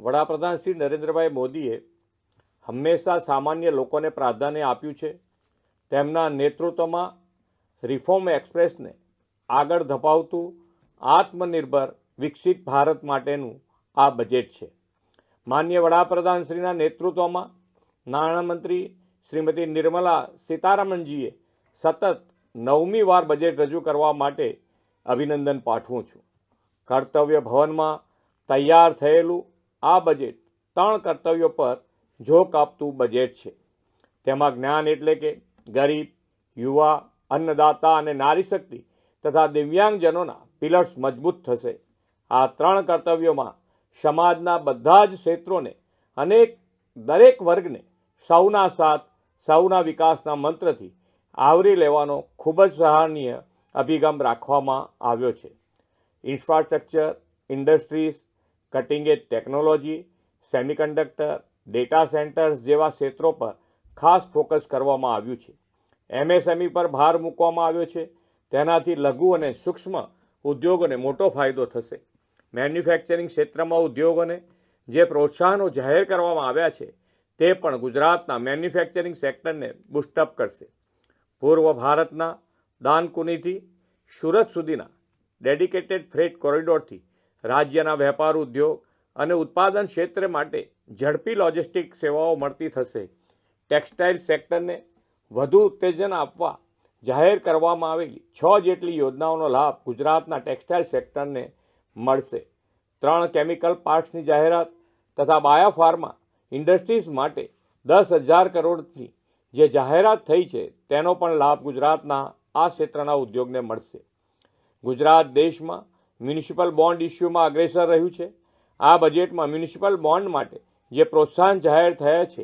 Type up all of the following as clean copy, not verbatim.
વડાપ્રધાન શ્રી નરેન્દ્રભાઈ મોદીએ હંમેશા સામાન્ય લોકોને પ્રાધાન્ય આપ્યું છે. તેમના નેતૃત્વમાં રિફોર્મ એક્સપ્રેસને આગળ ધપાવતું આત્મનિર્ભર વિકસિત ભારત માટેનું આ બજેટ છે. માન્ય વડાપ્રધાન શ્રીના નેતૃત્વમાં નાણામંત્રી શ્રીમતી નિર્મલા સીતારામનજીએ સતત 9મી વાર બજેટ રજૂ કરવા માટે અભિનંદન પાઠવું છું. કર્તવ્ય ભવનમાં તૈયાર થયેલું આ બજેટ 3 કર્તવ્યો પર ઝોક આપતું બજેટ છે. તેમાં જ્ઞાન એટલે કે ગરીબ, યુવા, અન્નદાતા અને નારી શક્તિ તથા દિવ્યાંગજનોના પિલર્સ મજબૂત થશે. આ 3 કર્તવ્યોમાં સમાજના બધા જ ક્ષેત્રોને અને દરેક વર્ગને સૌના સાથ, સૌના વિકાસના મંત્રથી આવરી લેવાનો ખૂબ જ સરાહનીય અભિગમ રાખવામાં આવ્યો છે. ઇન્ફ્રાસ્ટ્રક્ચર, ઇન્ડસ્ટ્રીઝ, કટિંગ એજ ટેકનોલોજી, સેમિકન્ડક્ટર, ડેટા સેન્ટર્સ જેવા ક્ષેત્રો પર ખાસ ફોકસ કરવામાં આવ્યું છે. એમએસએમઈ પર ભાર મૂકવામાં આવ્યો છે. તેનાથી લઘુ અને સૂક્ષ્મ ઉદ્યોગોને મોટો ફાયદો થશે. મેન્યુફેક્ચરિંગ ક્ષેત્રમાં ઉદ્યોગોને જે પ્રોત્સાહનો જાહેર કરવામાં આવ્યા છે તે પણ ગુજરાતના મેન્યુફેક્ચરિંગ સેક્ટરને બૂસ્ટઅપ કરશે. પૂર્વ ભારતના દાનકુનીથી સુરત સુધીના ડેડિકેટેડ ફ્રેટ કોરિડોરથી રાજ્યના વેપાર ઉદ્યોગ અને ઉત્પાદન ક્ષેત્ર માટે ઝડપી લોજિસ્ટિક સેવાઓ મળતી થશે. ટેક્સટાઇલ સેક્ટરને વધુ ઉત્તેજન આપવા જાહેર કરવામાં આવેલી 6 જેટલી યોજનાઓનો લાભ ગુજરાતના ટેક્સટાઇલ સેક્ટરને મળશે. 3 કેમિકલ પાર્ક્સની જાહેરાત તથા બાયોફાર્મા ઇન્ડસ્ટ્રીઝ માટે 10,000 કરોડની જે જાહેરાત થઈ છે તેનો પણ લાભ ગુજરાતના આ ક્ષેત્રના ઉદ્યોગને મળશે. ગુજરાત દેશમાં મ્યુનિસિપલ બોન્ડ ઇસ્યુમાં અગ્રેસર રહ્યું છે. આ બજેટમાં મ્યુનિસિપલ બોન્ડ માટે જે પ્રોત્સાહન જાહેર થયા છે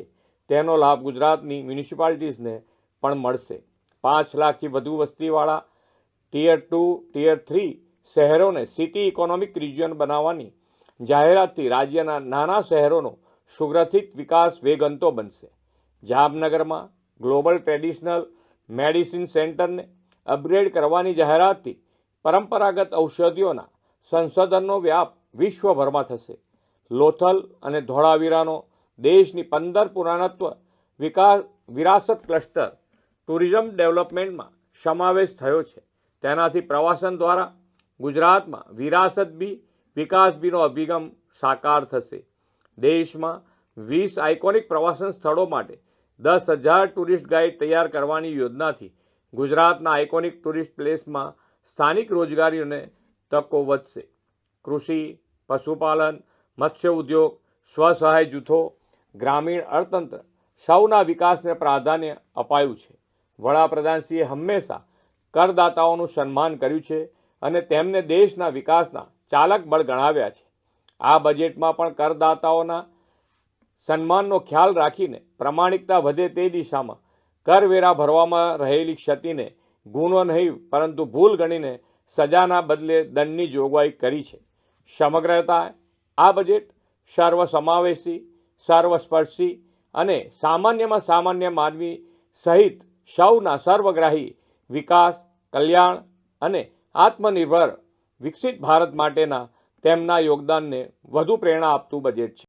તેનો લાભ ગુજરાતની મ્યુનિસિપાલિટીઝને પણ મળશે. 5 લાખથી વધુ વસ્તીવાળા ટિયર 2, ટિયર 3 શહેરોને સિટી ઇકોનોમિક રિજિયન બનાવવાની જાહેરાતથી રાજ્યના નાના શહેરોનો સુગ્રથિત વિકાસ વેગવંતો બનશે. જામનગરમાં ગ્લોબલ ટ્રેડિશનલ મેડિસિન સેન્ટરને અપગ્રેડ કરવાની જાહેરાતથી પરંપરાગત ઔષધિઓના સંશોધનનો વ્યાપ વિશ્વભરમાં થશે. લોથલ અને ધોળાવીરાનો દેશની 15 પુરાતત્વ વિરાસત ક્લસ્ટર ટુરિઝમ ડેવલપમેન્ટમાં સમાવેશ થયો છે. તેનાથી પ્રવાસન દ્વારા ગુજરાતમાં વિરાસત બી, વિકાસ બીનો અભિગમ સાકાર થશે. દેશમાં 20 આઇકોનિક પ્રવાસન સ્થળો માટે 10,000 ટુરિસ્ટ ગાઈડ તૈયાર કરવાની યોજનાથી ગુજરાતના આઇકોનિક ટુરિસ્ટ પ્લેસમાં સ્થાનિક રોજગારીઓને તકો વધશે. કૃષિ, પશુપાલન, મત્સ્ય ઉદ્યોગ, સ્વસહાય જૂથો, ગ્રામીણ અર્થતંત્ર સૌના વિકાસને પ્રાધાન્ય અપાયું છે. વડાપ્રધાનશ્રીએ હંમેશા કરદાતાઓનું સન્માન કર્યું છે અને તેમને દેશના વિકાસના ચાલક બળ ગણાવ્યા છે. આ બજેટમાં પણ કરદાતાઓના સન્માનનો ખ્યાલ રાખીને પ્રામાણિકતા વધે તે દિશામાં કરવેરા ભરવામાં રહેલી ક્ષતિને ગુનો નહીં પરંતુ ભૂલ ગણીને સજાના બદલે દંડની જોગવાઈ કરી છે. સમગ્રતા આ બજેટ સર્વસમાવેશી, સર્વસ્પર્શી અને સામાન્યમાં સામાન્ય માનવી સહિત સૌના સર્વગ્રાહી વિકાસ, કલ્યાણ અને આત્મનિર્ભર વિકસિત ભારત માટેના તેમના યોગદાનને વધુ પ્રેરણા આપતું બજેટ છે.